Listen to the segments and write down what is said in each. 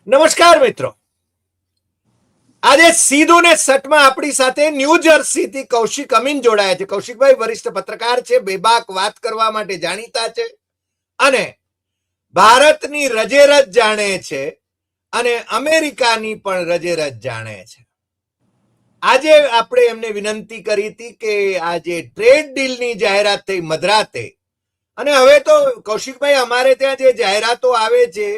નમસ્કાર મિત્રો, આજે સીધું ને સટમાં આપણી સાથે ન્યૂ જર્સી થી કૌશિક અમીન જોડાયા છે. કૌશિકભાઈ વરિષ્ઠ પત્રકાર છે, બેબાક વાત કરવા માટે જાણીતા છે અને ભારતની રજેરજ જાણે છે અને અમેરિકાની પણ રજેરજ જાણે છે. આજે આપણે એમને વિનંતી કરી હતી કે આજે ટ્રેડ ડીલની જાહેરાત થઈ મધરાતે, અને હવે તો કૌશિકભાઈ અમારે ત્યાં જે જાહેરાતો આવે છે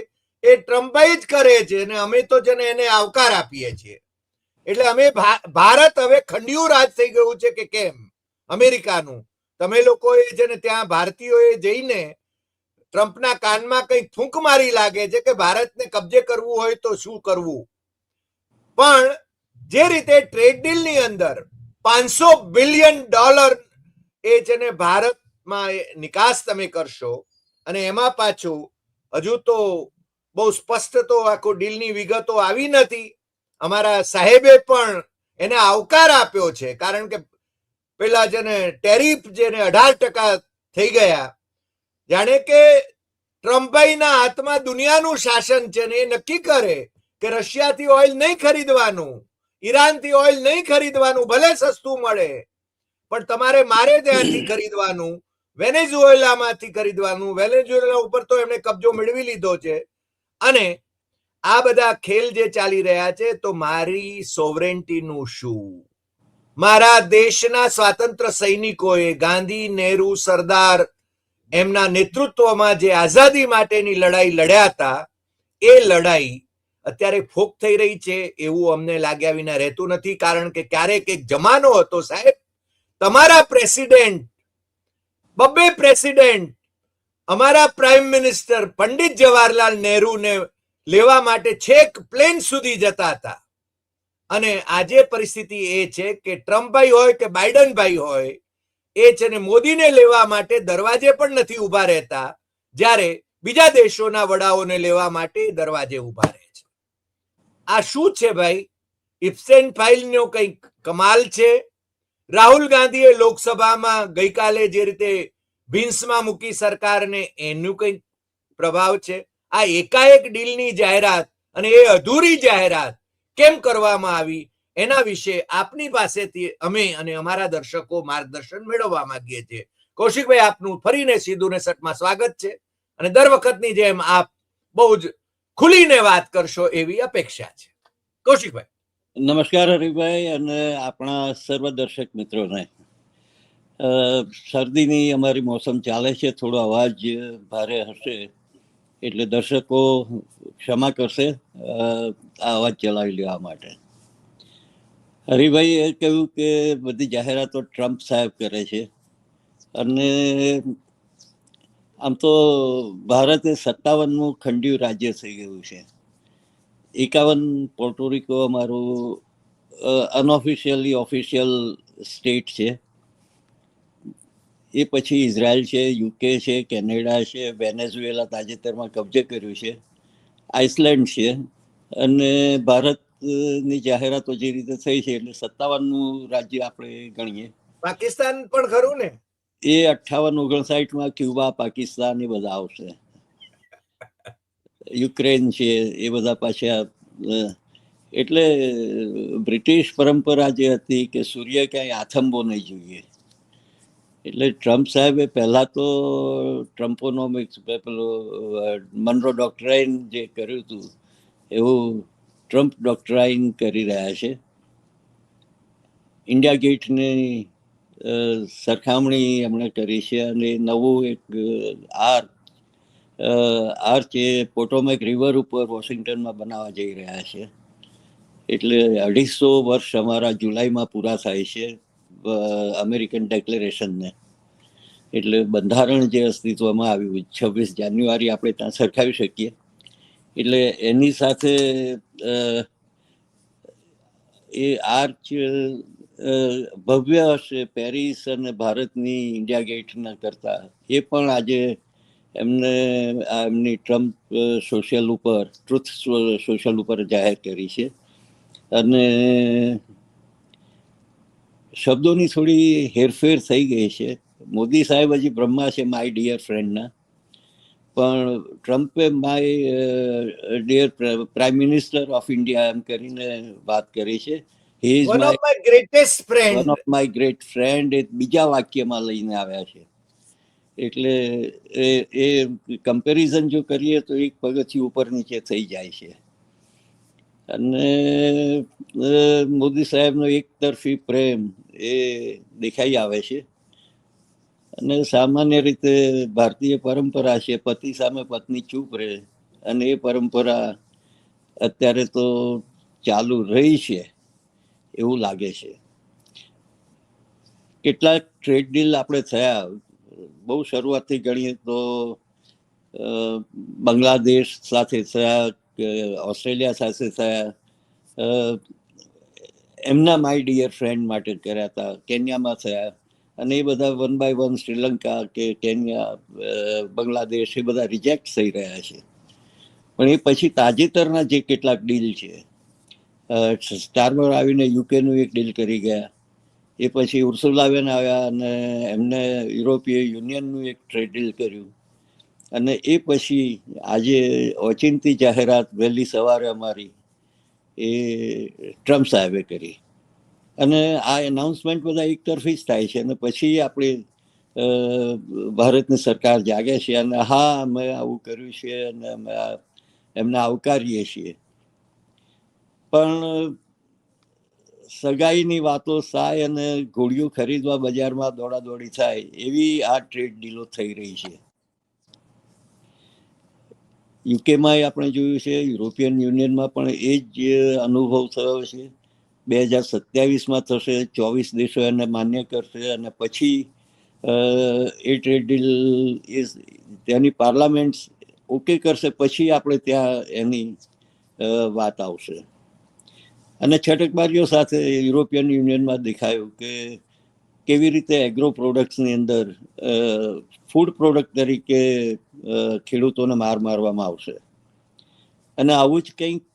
એ ટ્રમ્પભાઈ જ કરે છે અને અમે તો છે ને એને આવકાર આપીએ છીએ. એટલે અમે ભારત હવે ખંડિયું રાજ થઈ ગયું છે કે કેમ અમેરિકાનું. તમે લોકોએ છે ને ત્યાં ભારતીયોએ જઈને ટ્રમ્પના કાનમાં કઈ થૂંક મારી લાગે છે કે ભારતને કબજે કરવું હોય તો શું કરવું. પણ જે રીતે ટ્રેડ ડીલની અંદર $500 બિલિયન એ છે ને ભારતમાં નિકાસ તમે કરશો, અને એમાં પાછું હજુ તો બહુ સ્પષ્ટ તો આખો ડીલની વિગતો આવી નથી. અમારા સાહેબે પણ એને આવકાર આપ્યો છે, કારણ કે પેલા જેને ટેરિફ જેને 18% થઈ ગયા, જાણે કે ટ્રમ્પભાઈના હાથમાં દુનિયાનું શાસન છે ને એ નક્કી કરે કે રશિયાથી ઓઇલ નહીં ખરીદવાનું, ઈરાનથી ઓઇલ નહીં ખરીદવાનું, ભલે સસ્તું મળે પણ તમારે મારે ત્યાંથી ખરીદવાનું, વેનેઝુએલામાંથી ખરીદવાનું. વેનેઝુએલા ઉપર તો એમણે કબજો મેળવી લીધો છે. અને આ બધા ખેલ જે ચાલી રહ્યા છે, તો મારી સોવરેન્ટીનું શું? મારા દેશના સ્વાતંત્ર્ય સૈનિકોએ ગાંધી, નહેરુ, સરદાર એમના નેતૃત્વમાં જે આઝાદી માટેની લડાઈ લડ્યા હતા, એ લડાઈ અત્યારે ફોક થઈ રહી છે એવું અમને લાગ્યા વિના રહેતું નથી. કારણ કે ક્યારેક એક જમાનો હતો સાહેબ, તમારા પ્રેસિડેન્ટ, બબ્બે પ્રેસિડેન્ટ, અમારા પ્રાઇમ મિનિસ્ટર પંડિત જવાહરલાલ નહેરુને લેવા માટે છેક પ્લેન સુધી જતા હતા. અને આજે પરિસ્થિતિ એ છે કે ટ્રમ્પભાઈ હોય કે બાઇડનભાઈ હોય, એ છે ને મોદીને લેવા માટે દરવાજે પણ નથી ઉભા રહેતા, જ્યારે બીજા દેશોના વડાઓને લેવા માટે દરવાજે ઉભા રહે છે. આ શું છે ભાઈ? ઇપ્સેન ફાઇલનો કંઈક કમાલ છે. રાહુલ ગાંધીએ લોકસભામાં ગઈકાલે જે રીતે ભીંસમાં મૂકી સરકારને, એનું કંઈક પ્રભાવ છે. આ એકાએક ડીલની જાહેરાત અને એ અધૂરી જાહેરાત કેમ કરવામાં આવી, એના વિશે આપની પાસેથી અમે અને અમારા દર્શકો માર્ગદર્શન મેળવવા માંગીએ છીએ. કૌશિકભાઈ, આપનું ફરીને સીધું ને સટમાં સ્વાગત છે, અને દર વખતની જેમ આપ બહુ જ ખુલીને વાત કરશો એવી અપેક્ષા છે. કૌશિકભાઈ. નમસ્કાર હરિભાઈ અને આપણા સર્વ દર્શક મિત્રોને. શરદીની અમારી મોસમ ચાલે છે, થોડો અવાજ ભારે હશે એટલે દર્શકો ક્ષમા કરશે આ અવાજ ચલાવી લેવા માટે. હરિભાઈ એ કહ્યું કે બધી જાહેરાતો ટ્રમ્પ સાહેબ કરે છે, અને આમ તો ભારત 57મું ખંડિયું રાજ્ય થઈ ગયું છે. 51 પોર્ટોરિકો અમારું અનઓફિશિયલી ઓફિશિયલ સ્ટેટ છે. એ પછી ઇઝરાયલ છે, યુકે છે, કેનેડા છે, વેનેઝુએલા તાજેતરમાં કબજે કર્યું છે, આઇસલેન્ડ છે, અને ભારતની જાહેરાતો જે રીતે થઈ છે એટલે 57મું રાજ્ય આપણે ગણીએ. પાકિસ્તાન પણ ખરું ને? એ 58-59માં ક્યુબા, પાકિસ્તાન એ બધા આવશે. યુક્રેન છે, એ બધા પાછા. એટલે બ્રિટિશ પરંપરા જે હતી કે સૂર્ય ક્યાંય આથમવો નહીં જોઈએ, એટલે ટ્રમ્પ સાહેબે પહેલા તો ટ્રમ્પોનોમિક્સ, પેલું મનરો ડોક્ટ્રાઇન જે કર્યું હતું એવું ટ્રમ્પ ડોક્ટ્રાઇન કરી રહ્યા છે. ઇન્ડિયા ગેટની સરખામણી એમણે કરી છે, અને નવું એક આર્ચ એ પોટોમેક રિવર ઉપર વોશિંગ્ટનમાં બનાવવા જઈ રહ્યા છે. એટલે 250 વર્ષ અમારા જુલાઈમાં પૂરા થાય છે અમેરિકન ડિક્લેરેશનને. એટલે બંધારણ જે અસ્તિત્વમાં આવ્યું 26 જાન્યુઆરી આપણે ત્યાં સરખાવી શકીએ. એટલે એની સાથે એ આર્ચ ભવ્ય હશે પેરિસ અને ભારતની ઇન્ડિયા ગેટના કરતા. એ પણ આજે એમની ટ્રમ્પ સોશિયલ ઉપર, ટ્રુથ સોશિયલ ઉપર જાહેર કરી છે. અને શબ્દોની થોડી હેરફેર થઈ ગઈ છે. મોદી સાહેબ હજી બ્રહ્મા છે માય ડિયર ફ્રેન્ડના, પણ ટ્રમ્પે my dear prime minister of India એમ કરીને વાત કરી છે. He is one my of my greatest one friend. Of my great friend એ બીજા વાક્યમાં લઈને આવ્યા છે. એટલે એ કમ્પેરિઝન જો કરીએ તો એક પગથિયું ઉપર નીચે થઈ જાય છે. અને મોદી સાહેબનો એક તરફી પ્રેમ એ દેખાઈ આવે છે. અને સામાન્ય રીતે ભારતીય પરંપરા છે પતિ સામે પત્ની ચૂપ રહે, અને એ પરંપરા અત્યારે તો ચાલુ રહી છે એવું લાગે છે. કેટલાક ટ્રેડ ડીલ આપણે થયા, બહુ શરૂઆતથી ગણીએ તો બાંગ્લાદેશ સાથે થયા, ઓસ્ટ્રેલિયા સાથે થયા, એમના માય ડિયર ફ્રેન્ડ માટે કર્યા હતા, કેન્યામાં થયા, અને એ બધા વન બાય વન શ્રીલંકા કે કેન્યા, બાંગ્લાદેશ એ બધા રિજેક્ટ થઈ રહ્યા છે. પણ એ પછી તાજેતરના જે કેટલાક ડીલ છે, સ્ટારમર આવીને યુકેનું એક ડીલ કરી ગયા, એ પછી ઉર્સુલા બેન આવ્યા અને એમને યુરોપીય યુનિયનનું એક ટ્રેડ ડીલ કર્યું, અને એ પછી આજે ઓચિંતી જાહેરાત વહેલી સવારે અમારી એ ટ્રમ્પ સાહેબે કરી. અને આ એનાઉન્સમેન્ટ બધા એક તરફી જ થાય છે, અને પછી આપણે ભારતની સરકાર જાગે છે અને હા અમે આવું કર્યું છે અને અમે એમને આવકારીએ છીએ. પણ સગાઈની વાતો થાય અને ઘોડીઓ ખરીદવા બજારમાં દોડાદોડી થાય એવી આ ટ્રેડ ડીલો થઈ રહી છે. યુકેમાં આપણે જોયું છે, યુરોપિયન યુનિયનમાં પણ એ જ અનુભવ થયો છે. 2027માં થશે, 24 દેશો એને માન્ય કરશે, અને પછી એ ટ્રેડ ડીલ ત્યાંની પાર્લામેન્ટ ઓકે કરશે, પછી આપણે ત્યાં એની વાત આવશે. અને છટકબારીઓ સાથે યુરોપિયન યુનિયનમાં દેખાયું કે કેવી રીતે એગ્રો પ્રોડક્ટ્સની અંદર ફૂડ પ્રોડક્ટ તરીકે ખેડૂતોને મારવામાં આવશે. અને આવું જ કંઈક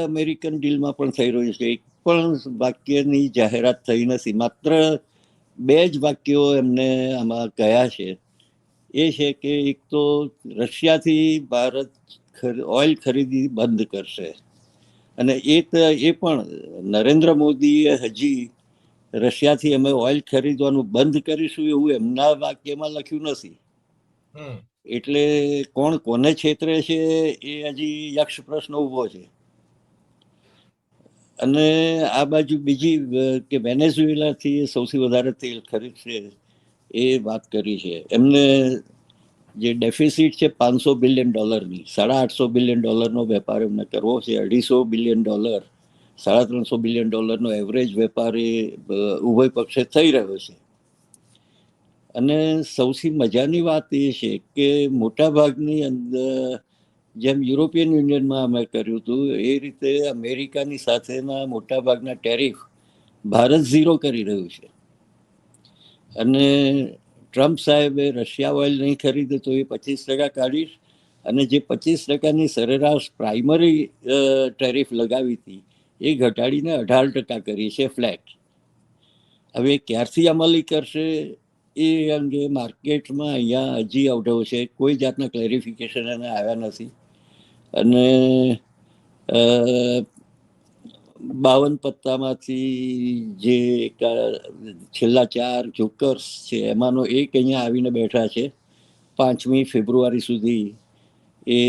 અમેરિકન ડીલમાં પણ થઈ રહ્યું છે. એક પણ વાક્યની જાહેરાત થઈ નથી, માત્ર 2 જ વાક્યો એમને આમાં કહ્યા છે. એ છે કે એક તો રશિયાથી ભારત ઓઇલ ખરીદી બંધ કરશે, અને એ પણ નરેન્દ્ર મોદીએ હજી રશિયાથી અમે ઓઇલ ખરીદવાનું બંધ કરીશું એવું એમના વાક્યમાં લખ્યું નથી. એટલે કોણ કોને છેતરે છે એ હજી યક્ષ પ્રશ્ન ઉભો છે. અને આ બાજુ બીજી કે વેનેઝુએલાથી સૌથી વધારે તેલ ખરીદશે એ વાત કરી છે. એમને જે ડેફિસિટ છે $500 બિલિયન, $850 બિલિયન વેપાર એમને કરવો છે. $250 બિલિયન, $350 બિલિયન એવરેજ વેપાર એ ઉભય પક્ષે થઈ રહ્યો છે. અને સૌથી મજાની વાત એ છે કે મોટા ભાગની અંદર જેમ યુરોપિયન યુનિયનમાં અમે કર્યું હતું એ રીતે અમેરિકાની સાથેના મોટા ભાગના ટેરિફ ભારત ઝીરો કરી રહ્યું છે. અને ટ્રમ્પ સાહેબે રશિયા ઓઇલ નહીં ખરીદે તો એ 25% કાઢીશ, અને જે 25%ની સરેરાશ પ્રાઇમરી ટેરિફ લગાવી હતી એ ઘટાડીને 18% કરી છે ફ્લેટ. હવે ક્યારથી અમલી કરશે એ અંગે માર્કેટમાં અહીંયા હજી અવઢવ છે, કોઈ જાતના ક્લેરિફિકેશન એને આવ્યા નથી. અને 52 પત્તામાંથી જે છેલ્લા 4 જોકર્સ છે એમાંનો એક અહીંયા આવીને બેઠા છે 5મી ફેબ્રુઆરી સુધી. એ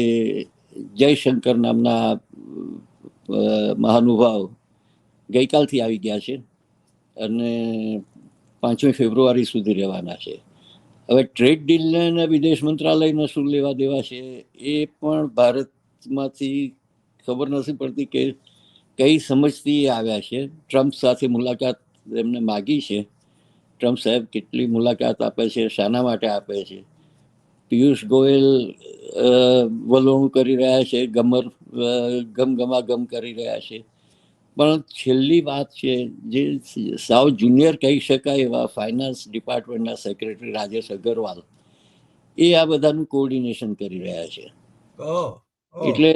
જયશંકર નામના મહાનુભાવ ગઈકાલથી આવી ગયા છે અને 5મી ફેબ્રુઆરી સુધી રહેવાના છે. હવે ટ્રેડ ડીલને અને વિદેશ મંત્રાલયને શું લેવા દેવા છે એ પણ ભારતમાંથી ખબર નથી પડતી કે કઈ સમજથી આવ્યા છે. ટ્રમ્પ સાથે મુલાકાત એમને માગી છે. ટ્રમ્પ સાહેબ કેટલી મુલાકાત આપે છે, શાના માટે આપે છે? પિયુષ ગોયલ વલોણું કરી રહ્યા છે, ગમગમાગમ કરી રહ્યા છે. પણ છેલ્લી વાત છે જે સાવ જુનિયર કહી શકાય એવા ફાઇનાન્સ ડિપાર્ટમેન્ટના સેક્રેટરી રાજેશ અગરવાલ એ આ બધાનું કોઓર્ડિનેશન કરી રહ્યા છે. એટલે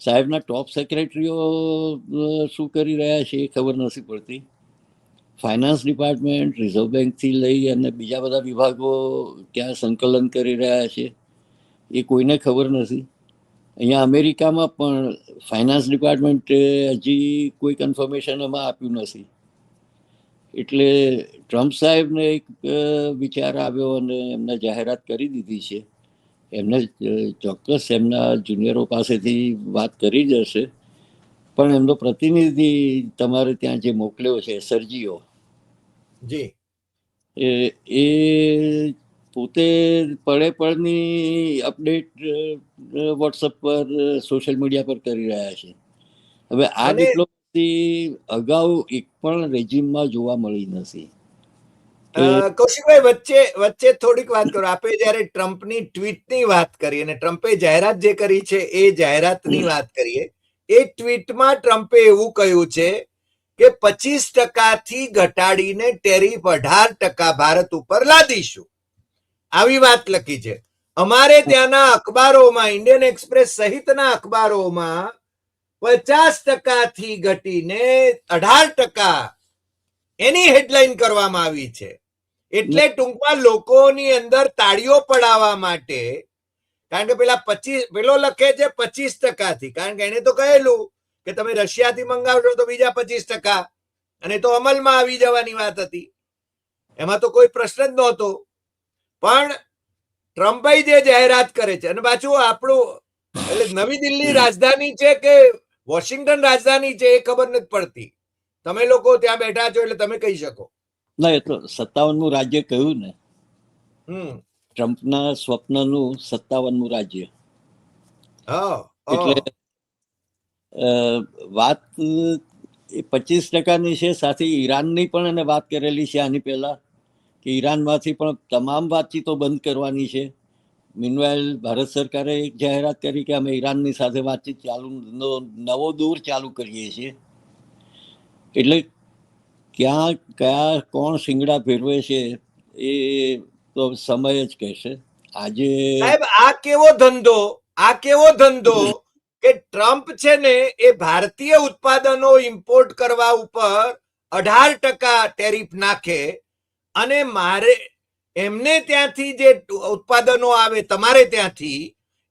સાહેબના ટોપ સેક્રેટરીઓ શું કરી રહ્યા છે એ ખબર નથી પડતી. ફાઇનાન્સ ડિપાર્ટમેન્ટ, રિઝર્વ બેંકથી લઈ અને બીજા બધા વિભાગો ક્યાં સંકલન કરી રહ્યા છે એ કોઈને ખબર નથી. અહીંયા અમેરિકામાં પણ ફાઇનાન્સ ડિપાર્ટમેન્ટે હજી કોઈ કન્ફર્મેશન એમાં આપ્યું નથી. એટલે ટ્રમ્પ સાહેબને એક વિચાર આવ્યો અને એમને જાહેરાત કરી દીધી છે. એમને ચોક્કસ એમના જુનિયરો પાસેથી વાત કરી જ હશે, પણ એમનો પ્રતિનિધિ તમારે ત્યાં જે મોકલ્યો છે સર્જીઓ, જી એ પોતે પડે પડની અપડેટ વોટ્સઅપ પર, સોશિયલ મીડિયા પર કરી રહ્યા છે. હવે આ અને ડિપ્લોમસી અગાઉ એક પણ રેજીમમાં જોવા મળી નથી. કૌશિકભાઈ વચ્ચે થોડીક વાત કરો. આપે જયારે ટ્રમ્પની ટ્વીટની વાત કરી અને ટ્રમ્પે જાહેરાત જે કરી છે એ જાહેરાતની વાત કરીએ. એ ટ્વીટમાં ટ્રમ્પે એવું કહ્યું છે કે 25% થી ઘટાડીને ટેરિફ 18% ભારત ઉપર લાદીશું. આવી વાત લખી છે. અમારે ત્યાંના અખબારોમાં, ઇન્ડિયન એક્સપ્રેસ સહિતના અખબારોમાં 50% થી ઘટીને 18% એની હેડલાઈન કરવામાં આવી છે. એટલે ટૂંકમાં લોકોની અંદર તાળીઓ પડાવવા માટે, કારણ કે પેલો લખે છે 25% થી, કારણ કે એને તો કહેલું કે તમે રશિયાથી મંગાવશો તો બીજા 25%, અને તો અમલમાં આવી જવાની વાત હતી, એમાં તો કોઈ પ્રશ્ન જ નહોતો. પણ ટ્રમ્પભાઈ જે જાહેરાત કરે છે, અને પાછું આપણું એટલે નવી દિલ્હી રાજધાની છે કે વોશિંગ્ટન રાજધાની છે એ ખબર નથી પડતી. તમે લોકો ત્યાં બેઠા છો એટલે તમે કહી શકો. ના, એ તો 57મું રાજ્ય કહ્યું ને, હમ ટ્રમ્પના સ્વપ્નનું 57મું રાજ્ય. હા એટલે વાત એ 25%ની છે. સાથે ઈરાનની પણ એને વાત કરેલી છે આની પહેલા, કે ઈરાનમાંથી પણ તમામ વાતચીતો બંધ કરવાની છે. મીનવાઇલ ભારત સરકારે એક જાહેરાત કરી કે અમે ઈરાનની સાથે વાતચીત નવો દોર ચાલુ કરીએ છીએ. એટલે ક્યાં કયા કોણ શિંગડા ફેરવે છે એ તો સમય જ કહેશે. આજે સાહેબ આ કેવો ધંધો કે ટ્રમ્પ છે ને એ ભારતીય ઉત્પાદનો ઇમ્પોર્ટ કરવા ઉપર 18% ટેરિફ નાખે, અને મારે એમને ત્યાંથી જે ઉત્પાદનો આવે તમારે ત્યાંથી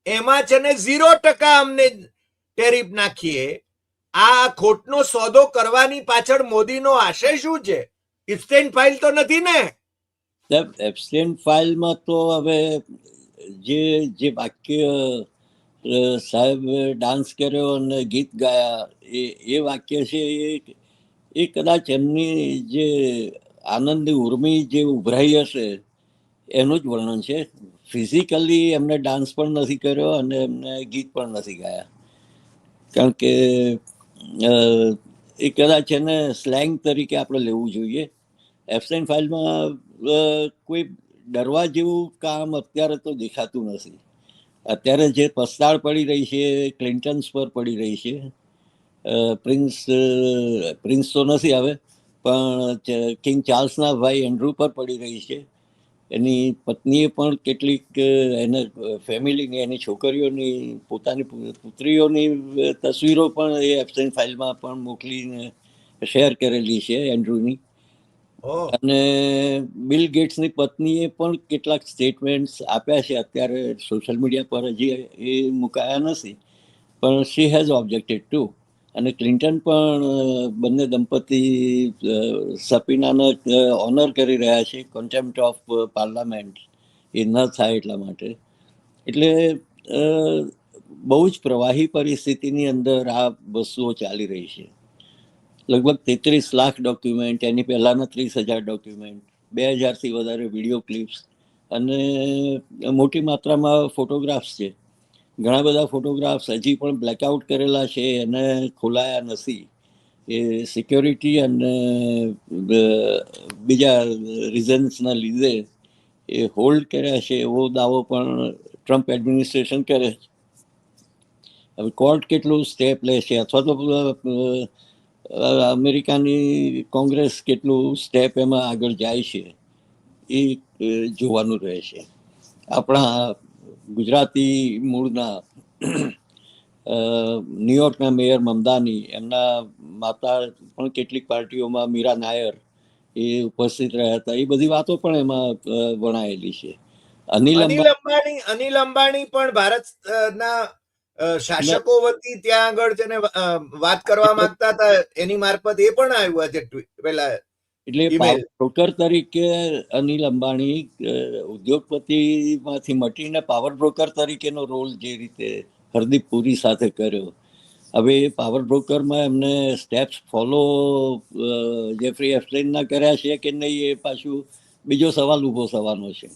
એમાં છે ને 0% અમને ટેરિફ નાખીએ. આ ખોટનો સોદો કરવાની પાછળ મોદીનો આશય શું છે? ઇપ્સ્ટેન ફાઇલ તો નથી ને? એબસ્ટેન ફાઇલમાં તો હવે જે વાક્ય સાહેબ ડાન્સ કર્યો અને ગીત ગાયા એ વાક્ય છે એ કદાચ એમની જે આનંદની ઉર્મી જે ઉભરાઈ હશે એનું જ વર્ણન છે. ફિઝિકલી એમને ડાન્સ પણ નથી કર્યો અને એમને ગીત પણ નથી ગાયા, કારણ કે એ કદાચ એને સ્લેંગ તરીકે આપણે લેવું જોઈએ. એબસ્ટેન ફાઇલમાં કોઈ ડરવા જેવું કામ અત્યારે તો દેખાતું નથી. અત્યારે જે પસ્તાળ પડી રહી છે ક્લિન્ટન્સ પર પડી રહી છે. પ્રિન્સ તો નથી હવે, પણ કિંગ ચાર્લ્સના ભાઈ એન્ડ્રુ પર પડી રહી છે. એની પત્નીએ પણ કેટલીક એને ફેમિલીની, એની છોકરીઓની, પોતાની પુત્રીઓની તસવીરો પણ એ એબસ્ટેન ફાઇલમાં પણ મોકલીને શેર કરેલી છે એન્ડ્રુની. અને બિલ ગેટ્સની પત્નીએ પણ કેટલાક સ્ટેટમેન્ટ્સ આપ્યા છે. અત્યારે સોશિયલ મીડિયા પર હજી એ મુકાયા નથી, પણ શી હેઝ ઓબ્જેક્ટેડ ટુ. અને ક્લિન્ટન પણ બંને દંપતી સપીનાને ઓનર કરી રહ્યા છે, કોન્ટેમ્પ્ટ ઓફ પાર્લામેન્ટ એ ન થાય એટલા માટે. એટલે બહુ જ પ્રવાહી પરિસ્થિતિની અંદર આ વસ્તુઓ ચાલી રહી છે. લગભગ 33 લાખ ડોક્યુમેન્ટ, એની પહેલાના 30,000 ડોક્યુમેન્ટ, 2000થી વધારે વિડીયો ક્લિપ્સ અને મોટી માત્રામાં ફોટોગ્રાફ્સ છે. ઘણા બધા ફોટોગ્રાફ્સ હજી પણ બ્લેકઆઉટ કરેલા છે, એને ખોલાયા નથી. એ સિક્યોરિટી અને બીજા રીઝન્સના લીધે એ હોલ્ડ કર્યા છે એવો દાવો પણ ટ્રમ્પ એડમિનિસ્ટ્રેશન કરે છે. હવે કોર્ટ કેટલું સ્ટેપ લે છે, અથવા તો અમેરિકાની કોંગ્રેસ કેટલું સ્ટેપ એમાં આગળ જાય છે, એ જોવાનું રહે છે. આપણા ગુજરાતી મૂળના ન્યુયોર્કના મેયર મમદાની, એમના માતા પણ કેટલીક પાર્ટીઓમાં, મીરા નાયર, એ ઉપસ્થિત રહ્યા હતા. એ બધી વાતો પણ એમાં વણાયેલી છે. અનિલ અનિલ અંબાણી પણ ભારત ના શાસકો વતી ત્યાં આગળ છે ને વાત કરવા માંગતા હતા, એની મારફત એ પણ આવ્યું આજે પેલા એટલે email. બ્રોકર તરીકે અનિલ અંબાણી ઉદ્યોગપતિમાંથી મટીને પાવર બ્રોકર તરીકેનો રોલ જે રીતે હરદીપ પુરી સાથે કર્યો, હવે એ પાવર બ્રોકરમાં એમને સ્ટેપ્સ ફોલો જેફરી એપ્સ્ટાઇનના કર્યા છે કે નહીં, એ પાછું બીજો સવાલ ઊભો થવાનો છે.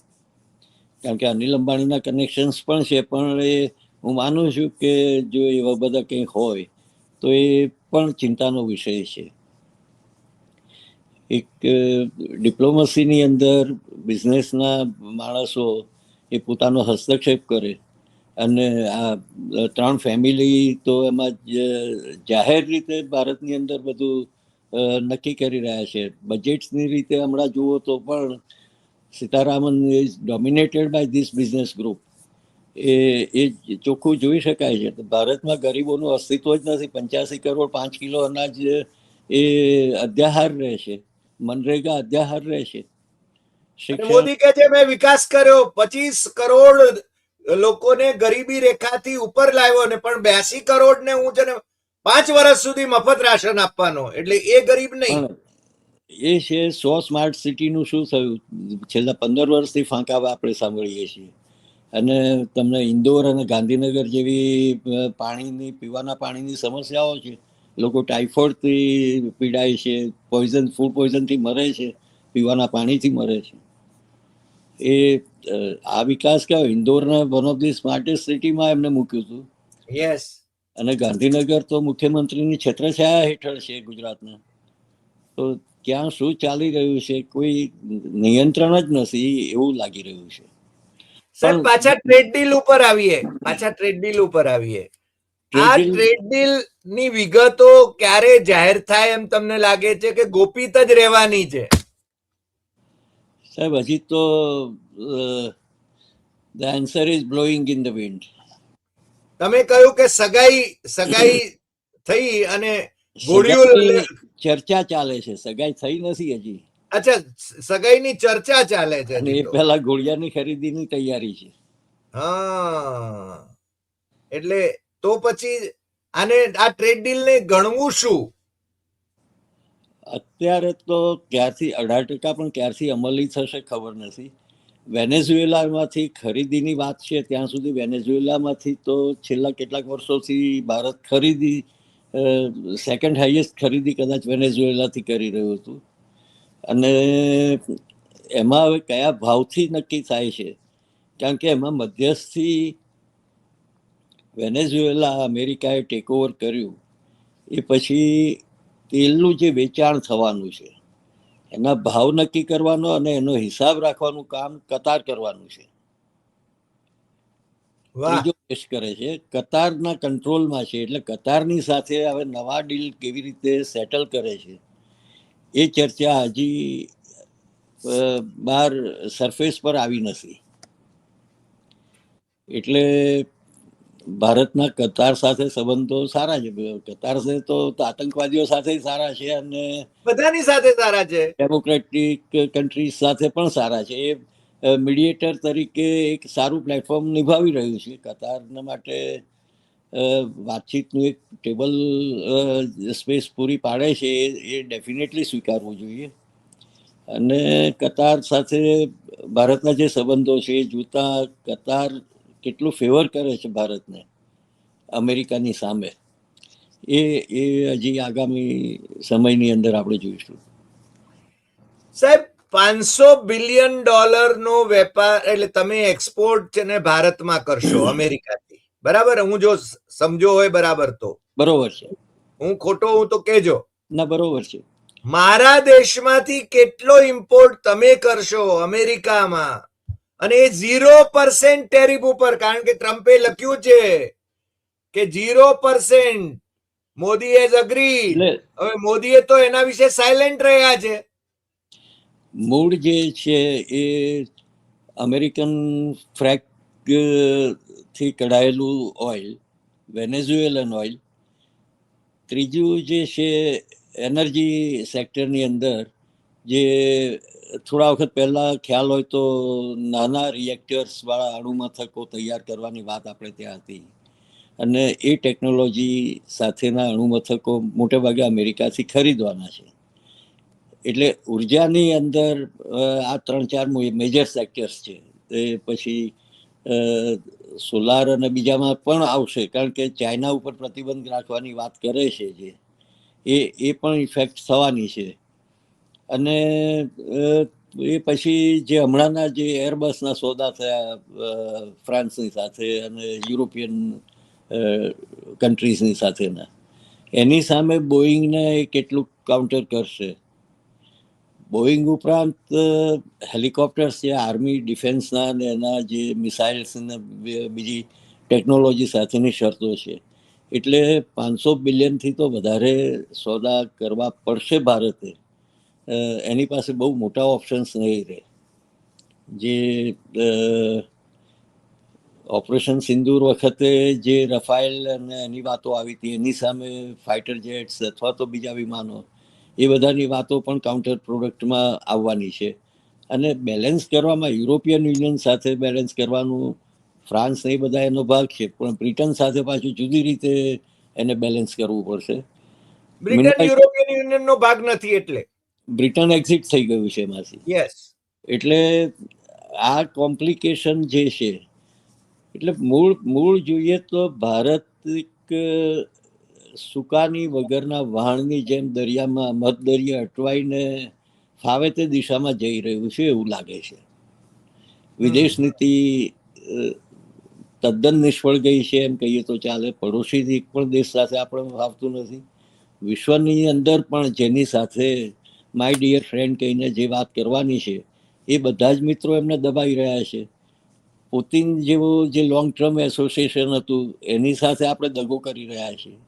કારણ કે અનિલ અંબાણીના કનેક્શન્સ પણ છે, પણ એ હું માનું છું કે જો એવા બધા કંઈ હોય તો એ પણ ચિંતાનો વિષય છે. એક ડિપ્લોમસીની અંદર બિઝનેસના માણસો એ પોતાનો હસ્તક્ષેપ કરે, અને આ 3 ફેમિલી તો એમાં જાહેર રીતે ભારતની અંદર બધું નક્કી કરી રહ્યા છે. બજેટ્સની રીતે હમણાં જુઓ તો પણ Sitharaman is dominated by this business group. એ ચોખ્ખું જોઈ શકાય છે. ભારતમાં ગરીબોનું અસ્તિત્વ જ નથી. 85 કરોડ 5 કિલો અનાજ એ અધ્યાહાર રહેશે, મનરેગા અધ્યાહાર રહેશે. મોદી કહે છે મેં વિકાસ કર્યો, 25 કરોડ લોકોને ગરીબી રેખાથી ઉપર લાવ્યો, ને પણ 82 કરોડ ને હું છે ને 5 વર્ષ સુધી મફત રાશન આપવાનો, એટલે એ ગરીબ નહીં. એ છે 100 સ્માર્ટ સિટીનું શું થયું? છેલ્લા 15 વર્ષથી ફાંકા આપણે સાંભળીએ છીએ. અને તમને ઇન્દોર અને ગાંધીનગર જેવી પીવાના પાણીની સમસ્યાઓ છે. લોકો ટાઇફોઇડથી પીડાય છે, ફૂડ પોઈઝનથી મરે છે, પીવાના પાણીથી મરે છે. એ આ વિકાસ કયો? ઇન્દોરના વન ઓફ ધી સ્માર્ટેસ્ટ સિટીમાં એમને મૂક્યું હતું. યસ. અને ગાંધીનગર તો મુખ્યમંત્રીની છત્રછાયા હેઠળ છે ગુજરાતના. તો ત્યાં શું ચાલી રહ્યું છે કોઈ નિયંત્રણ જ નથી એવું લાગી રહ્યું છે. સાહેબ પાછા ટ્રેડ ડીલ ઉપર આવીએ. આ ટ્રેડ ડીલ ની વિગતો ક્યારે જાહેર થાય એમ તમને લાગે છે કે ગોપિત જ રહેવાની છે? સાહેબ હજી તો the answer is blowing in the wind. તમે કહ્યું કે સગાઈ થઈ અને ચર્ચા ચાલે છે, સગાઈ થઈ નથી હજી. અચ્છા, સગાઈની ચર્ચા ચાલે છે. અને એ પહેલા ઘોડિયાની ખરીદીની તૈયારી છે. હા, એટલે તો પછી આને આ ટ્રેડ ડીલ ને ગણવું શું? અત્યારે તો ક્યારથી 18% પણ ક્યારથી અમલી થશે ખબર નથી. વેનેઝુએલામાંથી ખરીદીની વાત છે, ત્યાં સુધી વેનેઝુએલામાંથી તો છેલ્લા કેટલાક વર્ષોથી ભારત સેકન્ડ હાઈએસ્ટ ખરીદી કદાચ વેનેઝુએલાથી કરી રહ્યું હતું. અને એમાં હવે કયા ભાવથી નક્કી થાય છે, કારણ કે એમાં મધ્યસ્થી વેનેઝુએલા અમેરિકાએ ટેક ઓવર કર્યું એ પછી તેલનું જે વેચાણ થવાનું છે એના ભાવ નક્કી કરવાનો અને એનો હિસાબ રાખવાનું કામ કતાર કરવાનું છે. ત્રીજો દેશ કરે છે, કતારના કંટ્રોલમાં છે. એટલે કતારની સાથે હવે નવા ડીલ કેવી રીતે સેટલ કરે છે એ ચર્ચા હજી બહાર સરફેસ પર આવી નથી. એટલે ભારતના કતાર સાથે સંબંધો સારા છે. કતાર તો આતંકવાદીઓ સાથે સારા છે અને બધાની સાથે સારા છે. ડેમોક્રેટિક કન્ટ્રીઝ સાથે પણ સારા છે. એ મીડિયેટર તરીકે એક સારું પ્લેટફોર્મ નિભાવી રહ્યું છે. કતારના માટે વાતચીતનું એક ટેબલ સ્પેસ પૂરી પાડે છે એ ડેફિનેટલી સ્વીકારવું જોઈએ. અને કતાર સાથે ભારતના જે સંબંધો છે એ જોતા કતાર કેટલું ફેવર કરે છે ભારતને અમેરિકાની સામે, એ હજી આગામી સમયની અંદર આપણે જોઈશું. સાહેબ, $500 બિલિયન નો વેપાર એટલે તમે એક્સપોર્ટ છે ને ભારતમાં કરશો અમેરિકાથી, બરાબર? હું જો સમજો હોય બરાબર તો બરોબર છે. હું ખોટો હું તો કેજો. ના, બરોબર છે. મારા દેશમાંથી કેટલો ઇમ્પોર્ટ તમે કરશો અમેરિકામાં, અને 0% ટેરિફ ઉપર, કારણ કે ટ્રમ્પે લખ્યું છે કે 0%. Modi has agreed. હવે મોદીએ તો એના વિશે સાયલેન્ટ રહ્યા છે. મૂળ જે છે એ અમેરિકન ફ્રેક થી કઢાયેલું ઓઇલ, વેનેઝુએલન ઓઇલ. ત્રીજું જે છે એનર્જી સેક્ટરની અંદર જે થોડા વખત પહેલા ખ્યાલ હોય તો નાના રિએક્ટર્સ વાળા અણુમથકો તૈયાર કરવાની વાત આપણે ત્યાં હતી, અને એ ટેકનોલોજી સાથેના અણુમથકો મોટે ભાગે અમેરિકાથી ખરીદવાના છે. એટલે ઉર્જાની અંદર આ 3-4 મેજર સેક્ટર્સ છે. એ પછી સોલાર અને બીજામાં પણ આવશે, કારણ કે ચાઇના ઉપર પ્રતિબંધ રાખવાની વાત કરે છે જે એ પણ ઇફેક્ટ થવાની છે. અને એ પછી જે હમણાંના જે એરબસના સોદા થયા ફ્રાન્સની સાથે અને યુરોપિયન કન્ટ્રીઝની સાથેના, એની સામે બોઈંગને કેટલું કાઉન્ટર કરશે. બોઈંગ ઉપરાંત હેલિકોપ્ટર્સ છે, આર્મી ડિફેન્સના અને એના જે મિસાઇલ્સ અને બીજી ટેકનોલોજી સાથેની શરતો છે. એટલે 500 બિલિયનથી તો વધારે સોદા કરવા પડશે ભારતે. એની પાસે બહુ મોટા ઓપ્શન્સ નહીં રહે. જે ઓપરેશન સિંદૂર વખતે જે રફાયેલ અને એની વાતો આવી હતી, એની સામે ફાઇટર જેટ્સ અથવા તો બીજા વિમાનો, એ બધાની વાતો પણ કાઉન્ટર પ્રોડક્ટમાં આવવાની છે. અને બેલેન્સ કરવામાં યુરોપિયન યુનિયન સાથે બેલેન્સ કરવાનું ફ્રાન્સ એ બધા એનો ભાગ છે, પણ બ્રિટન સાથે પાછું જુદી રીતે એને બેલેન્સ કરવું પડશે. બ્રિટન યુરોપિયન યુનિયનનો ભાગ નથી, એટલે બ્રિટન એક્ઝિટ થઈ ગયું છે એમાંથી. યસ. એટલે આ કોમ્પ્લિકેશન જે છે, એટલે મૂળ જોઈએ તો ભારત એક સુકાની વગરના વહાણની જેમ દરિયામાં મધદરિયે અટવાઈને ફાવે તે દિશામાં જઈ રહ્યું છે એવું લાગે છે. વિદેશ નીતિ તદ્દન નિષ્ફળ ગઈ છે એમ કહીએ તો ચાલે. પડોશી પણ દેશ સાથે આપણે ફાવતું નથી. વિશ્વની અંદર પણ જેની સાથે માય ડિયર ફ્રેન્ડ કહીને જે વાત કરવાની છે, એ બધા જ મિત્રો એમને દબાઈ રહ્યા છે. પુતિન જેવું જે લોંગ ટર્મ એસોસિએશન હતું એની સાથે આપણે દગો કરી રહ્યા છીએ.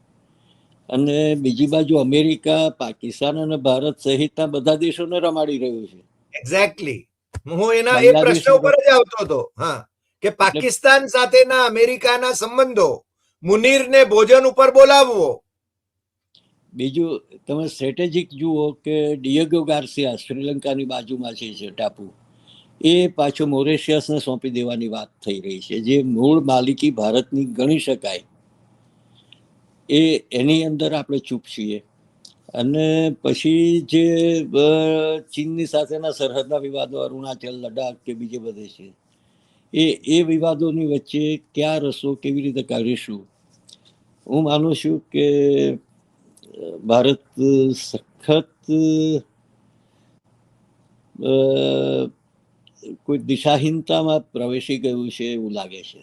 અને બીજી બાજુ અમેરિકા, પાકિસ્તાન અને ભારત સહિતના બધા દેશોને રમાડી રહ્યું છે. એક્ઝેક્ટલી, હું એના એ પ્રશ્ન ઉપર જ આવતો હતો. હા, કે પાકિસ્તાન સાથેના અમેરિકાના સંબંધો, મુનીરને ભોજન ઉપર બોલાવવો. બીજું તમે સ્ટ્રેટેજિક જુઓ કે ડિયેગો ગાર્સિયા શ્રીલંકાની બાજુમાં છે ટાપુ, એ પાછો મોરેશિયસને સોંપી દેવાની વાત થઈ રહી છે, જે મૂળ માલિકી ભારતની ગણી શકાય. એની અંદર આપણે ચૂપ છીએ. અને પછી જે ચીનની સાથેના સરહદના વિવાદો, અરુણાચલ, લડાખ કે બીજે બધે છે, એ વિવાદોની વચ્ચે ક્યાં રસો કેવી રીતે કાઢીશું. હું માનું છું કે ભારત સખત કોઈ દિશાહીનતામાં પ્રવેશી ગયું છે એવું લાગે છે.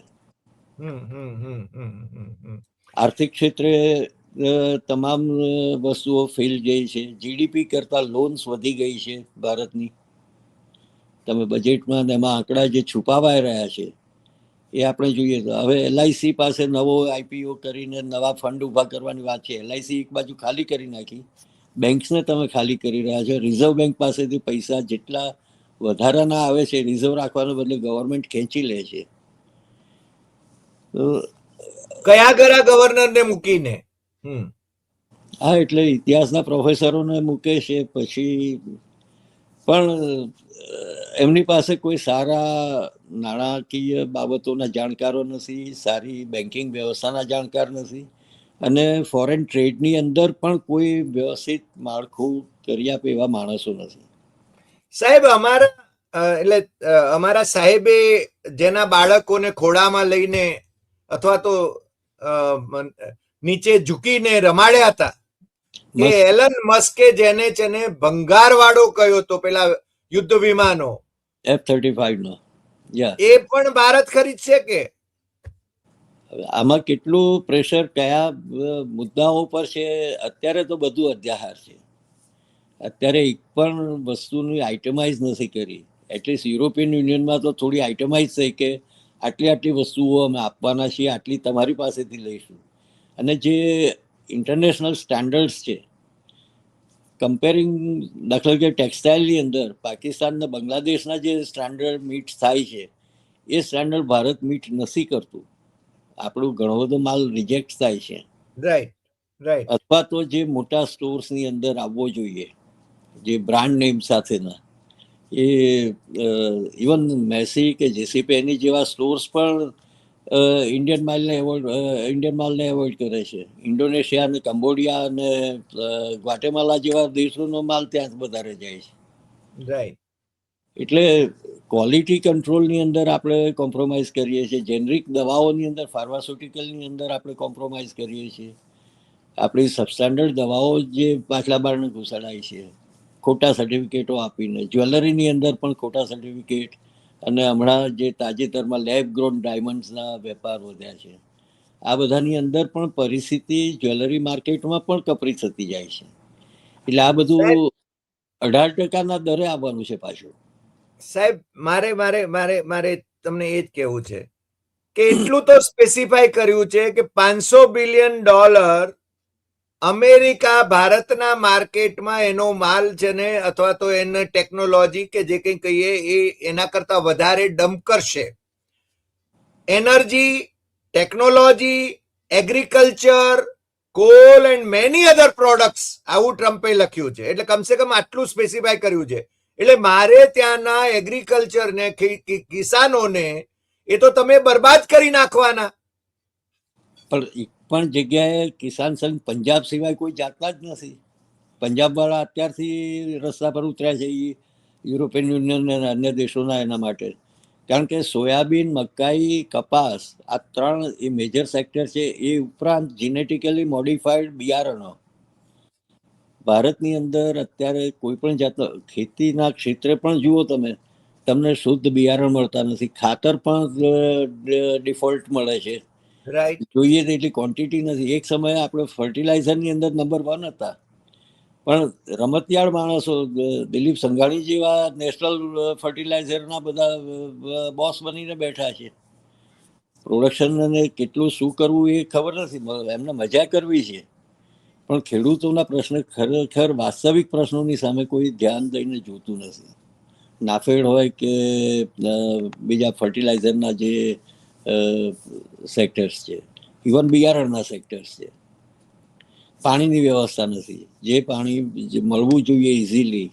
આર્થિક ક્ષેત્રે તમામ વસ્તુઓ ફેલ ગઈ છે. જીડીપી કરતા લોન્સ વધી ગઈ છે ભારતની. તમે બજેટમાં એમાં આંકડા જે છુપાવાઈ રહ્યા છે એ આપણે જોઈએ તો હવે એલઆઈસી પાસે નવો આઈપીઓ કરીને નવા ફંડ ઉભા કરવાની વાત છે. એલઆઈસી એક બાજુ ખાલી કરી નાખી, બેંક્સને તમે ખાલી કરી રહ્યા છો. રિઝર્વ બેંક પાસેથી પૈસા જેટલા વધારાના આવે છે રિઝર્વ રાખવાને બદલે ગવર્મેન્ટ ખેંચી લે છે. કયા કયા ગવર્નરને મૂકીને? હા, એટલે ઇતિહાસના પ્રોફેસરોને મૂકે છે, પછી પણ એમની પાસે કોઈ સારા નાણાકીય બાબતોના જાણકારો નથી, સારી બેન્કિંગ વ્યવસ્થાના જાણકાર નથી, અને ફોરેન ટ્રેડની અંદર પણ કોઈ વ્યવસ્થિત માળખું કરી આપે એવા માણસો નથી. સાહેબ, અમારા સાહેબે જેના બાળકોને ખોળામાં લઈને અથવા તો નીચે ઝૂકીને રમાડ્યા હતા, એ એલન મસ્કે જેને ભંગારવાળો કહ્યો તો પેલા યુદ્ધ વિમાનો F-35 નો, એ પણ ભારત ખરીદશે કે? આમાં કેટલું પ્રેશર કયા મુદ્દાઓ પર છે? અત્યારે તો બધું અધ્યાહાર છે. અત્યારે એક પણ વસ્તુની આઇટમાઇઝ નથી કરી. એટલીસ્ટ યુરોપિયન યુનિયનમાં તો થોડી આઇટમાઇઝ થઈ કે આટલી વસ્તુઓ અમે આપવાના છીએ, આટલી તમારી પાસેથી લઈશું. અને જે ઇન્ટરનેશનલ સ્ટાન્ડર્ડ્સ છે, કમ્પેરિંગ, દાખલા તરીકે ટેક્સટાઇલની અંદર પાકિસ્તાન અને બાંગ્લાદેશના જે સ્ટાન્ડર્ડ મીટ થાય છે, એ સ્ટાન્ડર્ડ ભારત મીટ નથી કરતું. આપણું ઘણો બધો માલ રિજેક્ટ થાય છે. રાઈટ. અથવા તો જે મોટા સ્ટોર્સની અંદર આવવો જોઈએ જે બ્રાન્ડ નેમ સાથેના, એ ઇવન મેસી કે જેસીપી એની જેવા સ્ટોર્સ પણ ઇન્ડિયન માલને એવોઇડ કરે છે. ઇન્ડોનેશિયા અને કંબોડિયા અને ગ્વાટેમાલા જેવા દેશોનો માલ ત્યાં વધારે જાય છે. રાઈટ. એટલે ક્વોલિટી કંટ્રોલની અંદર આપણે કોમ્પ્રોમાઇઝ કરીએ છીએ, જેનરિક દવાઓની અંદર, ફાર્માસ્યુટિકલની અંદર આપણે કોમ્પ્રોમાઇઝ કરીએ છીએ. આપણી સબસ્ટાન્ડર્ડ દવાઓ જે પાછલા બારણે ઘુસાડાય છે ખોટા સર્ટિફિકેટો આપીને, જ્વેલરીની અંદર પણ ખોટા સર્ટિફિકેટ, અને હમણાં જે તાજેતરમાં લેબ ગ્રોન ડાયમંડ્સના વેપાર વધ્યા છે, આ બધાની અંદર પણ પરિસ્થિતિ જ્વેલરી માર્કેટમાં પણ કપરી થતી જાય છે. એટલે આ બધું 18% દરે આવવાનું છે પાછું. સાહેબ, મારે મારે મારે મારે તમને એ જ કહેવું છે કે એટલું તો સ્પેસિફાય કર્યું છે કે $500 બિલિયન અમેરિકા ભારતના માર્કેટમાં એનો માલ છે ને, અથવા તો એને ટેકનોલોજી કે જે કંઈ કહીએ એ એના કરતા વધારે ડમ્પ કરશે. Energy, technology, agriculture, call and many other products, આવું ટ્રમ્પે લખ્યું છે. એટલે કમસે કમ આટલું સ્પેસિફાય કર્યું છે. એટલે મારે ત્યાંના એગ્રીકલ્ચરને, કિસાનોને એ તો તમે બરબાદ કરી નાખવાના. પણ એક પણ જગ્યાએ કિસાન સંઘ પંજાબ સિવાય કોઈ જાતના જ નથી. પંજાબ વાળા અત્યારથી રસ્તા પર ઉતર્યા છે યુરોપિયન યુનિયન અને અન્ય દેશોના એના માટે. કારણ કે સોયાબીન, મકાઈ, કપાસ, આ 3 એ મેજર સેક્ટર છે. એ ઉપરાંત જીનેટિકલી મોડિફાઈડ બિયારણો ભારતની અંદર અત્યારે કોઈ પણ જાતનો, ખેતીના ક્ષેત્રે પણ જુઓ તમે, તમને શુદ્ધ બિયારણ મળતા નથી. ખાતર પણ ડિફોલ્ટ મળે છે. રાઈટ. જોઈએ તેટલી ક્વોન્ટિટી નથી. એક સમયે આપણે ફર્ટિલાઇઝરની અંદર નંબર 1 હતા, પણ રમતિયાળ માણસો, દિલીપ સંઘાણી જેવા નેશનલ ફર્ટિલાઇઝરના બધા બોસ બનીને બેઠા છે. પ્રોડક્શન અને કેટલું શું કરવું એ ખબર નથી, એમને મજા કરવી છે. પણ ખેડૂતોના પ્રશ્ન, ખરેખર વાસ્તવિક પ્રશ્નોની સામે કોઈ ધ્યાન દઈને જોતું નથી. નાફેડ હોય કે બીજા ફર્ટિલાઇઝરના જે સેક્ટર્સ છે, ઇવન બિયારણના સેક્ટર્સ છે, પાણીની વ્યવસ્થા નથી. જે પાણી મળવું જોઈએ ઇઝીલી,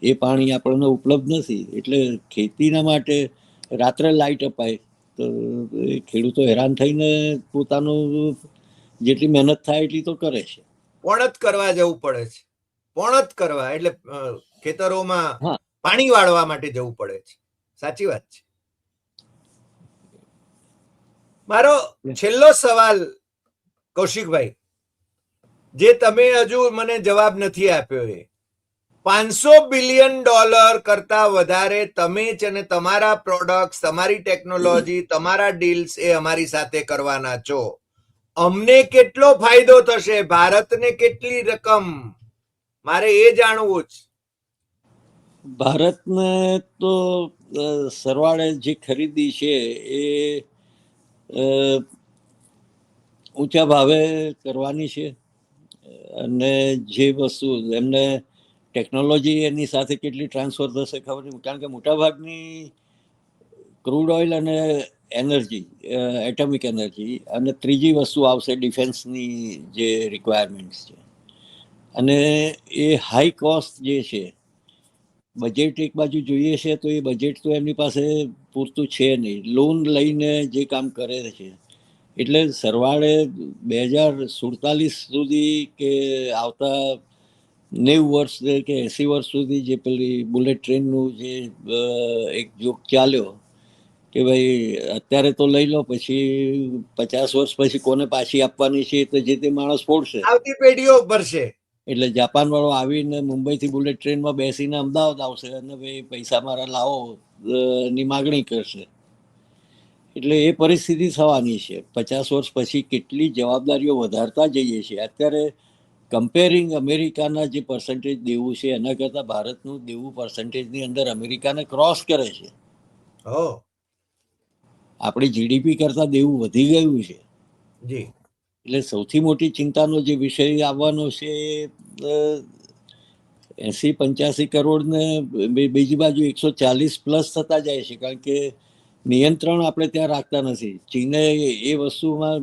એ પાણી આપણને ઉપલબ્ધ નથી. એટલે ખેતીના માટે રાત્રે લાઇટ અપાય તો ખેડૂતો હેરાન થઈને પોતાનું જેટલી મહેનત થાય એટલી તો કરે છે. પોણત કરવા જવું પડે છે. પોણત કરવા એટલે ખેતરોમાં હા, પાણી વાળવા માટે જવું પડે છે. સાચી વાત છે. મારો છેલ્લો સવાલ, કૌશિકભાઈ, જે તમે હજુ મને જવાબ નથી આપ્યો, એ $500 બિલિયન કરતા વધારે તમે જ અને તમારા પ્રોડક્ટ્સ, તમારી ટેકનોલોજી, તમારા ડીલ્સ એ અમારી સાથે કરવાના છો. અમને કેટલો ફાયદો થશે? ભારતને કેટલી રકમ? મારે એ જાણવું જ. ભારતને તો સરવાળે જે ખરીદી છે એ ઊંચા ભાવે કરવાની છે. અને જે વસ્તુ એમને ટેકનોલોજી એની સાથે કેટલી ટ્રાન્સફર થશે ખબર નહીં. કારણ કે મોટાભાગની ક્રૂડ ઓઇલ અને એનર્જી, એટમિક એનર્જી, અને ત્રીજી વસ્તુ આવશે ડિફેન્સની જે રિક્વાયરમેન્ટ્સ છે. અને એ હાઈ કોસ્ટ જે છે, બજેટ એક બાજુ જોઈએ છે તો એ બજેટ તો એમની પાસે પૂરતું છે નહીં. લોન લઈને જે કામ કરે છે. એટલે સરવાળે 2047 સુધી કે આવતા 90 વર્ષ કે 80 વર્ષ સુધી જે પેલી બુલેટ ટ્રેનનું જે એક જોક ચાલ્યો કે ભાઈ અત્યારે તો લઈ લો, પછી 50 વર્ષ પછી કોને પાછી આપવાની છે તો જે તે માણસ ફોડશે. આવતી પેઢીઓ ભરશે. એટલે જાપાન વાળો આવીને મુંબઈથી બુલેટ ટ્રેનમાં બેસીને અમદાવાદ આવશે અને ભાઈ પૈસા મારા લાવો ની માગણી કરશે. એટલે એ પરિસ્થિતિ થવાની છે. 50 વર્ષ પછી કેટલી જવાબદારીઓ વધારતા જઈએ છીએ. અત્યારે કમ્પેરિંગ અમેરિકાના જે પર્સન્ટેજ દેવું છે એના કરતાં ભારતનું દેવું પર્સન્ટેજની અંદર અમેરિકાને ક્રોસ કરે છે. આપણી જીડીપી કરતાં દેવું વધી ગયું છે. જી. એટલે સૌથી મોટી ચિંતાનો જે વિષય આવવાનો છે, 80-85 કરોડ ને બીજી બાજુ 140+ થતા જાય છે. કારણ કે નિયંત્રણ આપણે ત્યાં રાખતા નથી. ચીને એ વસ્તુમાં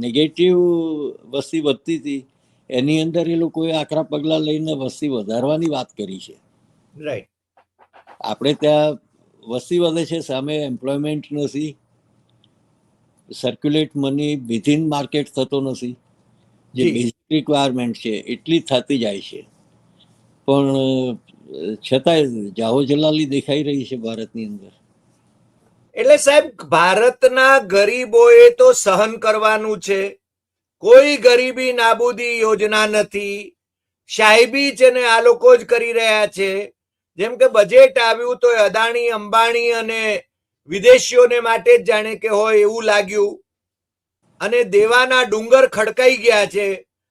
નેગેટિવ વસ્તી વધતી હતી, એની અંદર એ લોકોએ આકરા પગલાં લઈને વસ્તી વધારવાની વાત કરી છે. રાઈટ. આપણે ત્યાં વસ્તી વધે છે, સામે એમ્પ્લોયમેન્ટ નથી, સર્ક્યુલેટ મની વિધિન માર્કેટ થતો નથી. જે જી. બેઝિક રિક્વાયરમેન્ટ છે એટલી થતી જાય છે, પણ છતાંય જાહો જલાલી દેખાઈ રહી છે ભારતની અંદર. એટલે સાહેબ ભારતના ગરીબોએ તો સહન કરવાનું છે. કોઈ ગરીબી નાબૂદી યોજના નથી. સાહેબી છે ને આ લોકો જ કરી રહ્યા છે. જેમ કે બજેટ આવ્યું તો અદાણી અંબાણી અને વિદેશીઓને માટે જ જાણે કે હોય એવું લાગ્યું, અને દેવાના ડુંગર ખડકાઈ ગયા છે.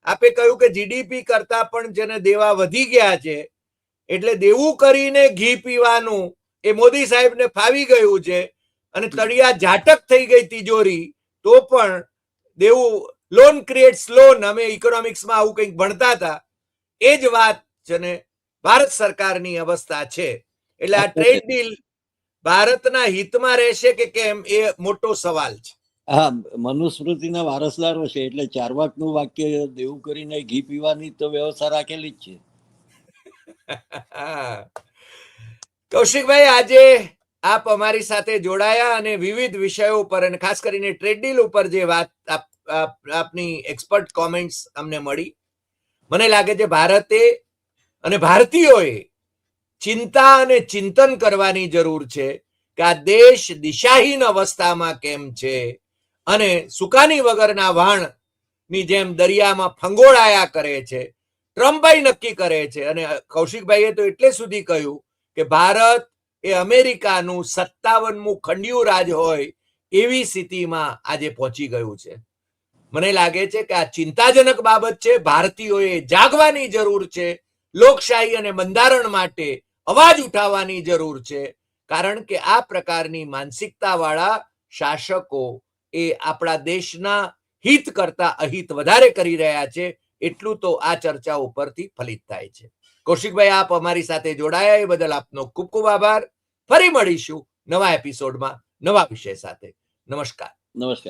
આપે કહ્યું કે જીડીપી કરતા પણ જેને દેવા વધી ગયા છે, એટલે દેવું કરીને ઘી પીવાનું એ મોદી સાહેબને ફાવી ગયું છે. અને તળિયા ઝાટક થઈ ગઈ તિજોરી, તો પણ દેવું લોન ક્રિએટ્સ લોન, અમે ઇકોનોમિક્સમાં આવું કંઈક ભણતા હતા, એ જ વાત છે ને ભારત સરકારની અવસ્થા છે. એટલે આ ટ્રેડ ડીલ ભારતના હિતમાં રહેશે કે કેમ એ મોટો સવાલ છે. હા, મનુસ્મૃતિના વારસદારો છે એટલે ચાર્વાકનું વાક્ય દેવું કરીને ઘી પીવાની તો વ્યવસ્થા રાખેલી જ છે. કૌશિકભાઈ, આજે આપ અમારી સાથે જોડાયા અને વિવિધ વિષયો ઉપર અને ખાસ કરીને ટ્રેડ ડીલ ઉપર જે વાત આપની એક્સપર્ટ કોમેન્ટ્સ અમને મળી, મને લાગે છે ભારતે અને ભારતીયોએ ચિંતા અને ચિંતન કરવાની જરૂર છે કે આ દેશ દિશાહીન અવસ્થામાં કેમ છે, અને સુકાની વગરના વાણની જેમ દરિયામાં ફંગોળાયા કરે છે. ટ્રમ્પભાઈ નક્કી કરે છે, અને કૌશિકભાઈએ તો એટલે સુધી કહ્યું કે ભારત એ અમેરિકાનું 57મું ખંડિયું રાજ હોય એવી સ્થિતિમાં આજે પહોંચી ગયું છે. મને લાગે છે કે આ ચિંતાજનક બાબત છે. ભારતીયોએ જાગવાની જરૂર છે. લોકશાહી અને બંધારણ માટે અવાજ ઉઠાવવાની જરૂર છે, કારણ કે આ પ્રકારની માનસિકતા વાળા શાસકો એ આપણા દેશના હિત કરતા અહિત વધારે કરી રહ્યા છે. એટલું તો આ ચર્ચા ઉપરથી ફલિત થાય છે. કૌશિકભાઈ, આપ અમારી સાથે જોડાયા એ બદલ આપનો ખૂબ ખૂબ આભાર. ફરી મળીશું નવા એપિસોડમાં નવા વિષય સાથે. નમસ્કાર. નમસ્કાર.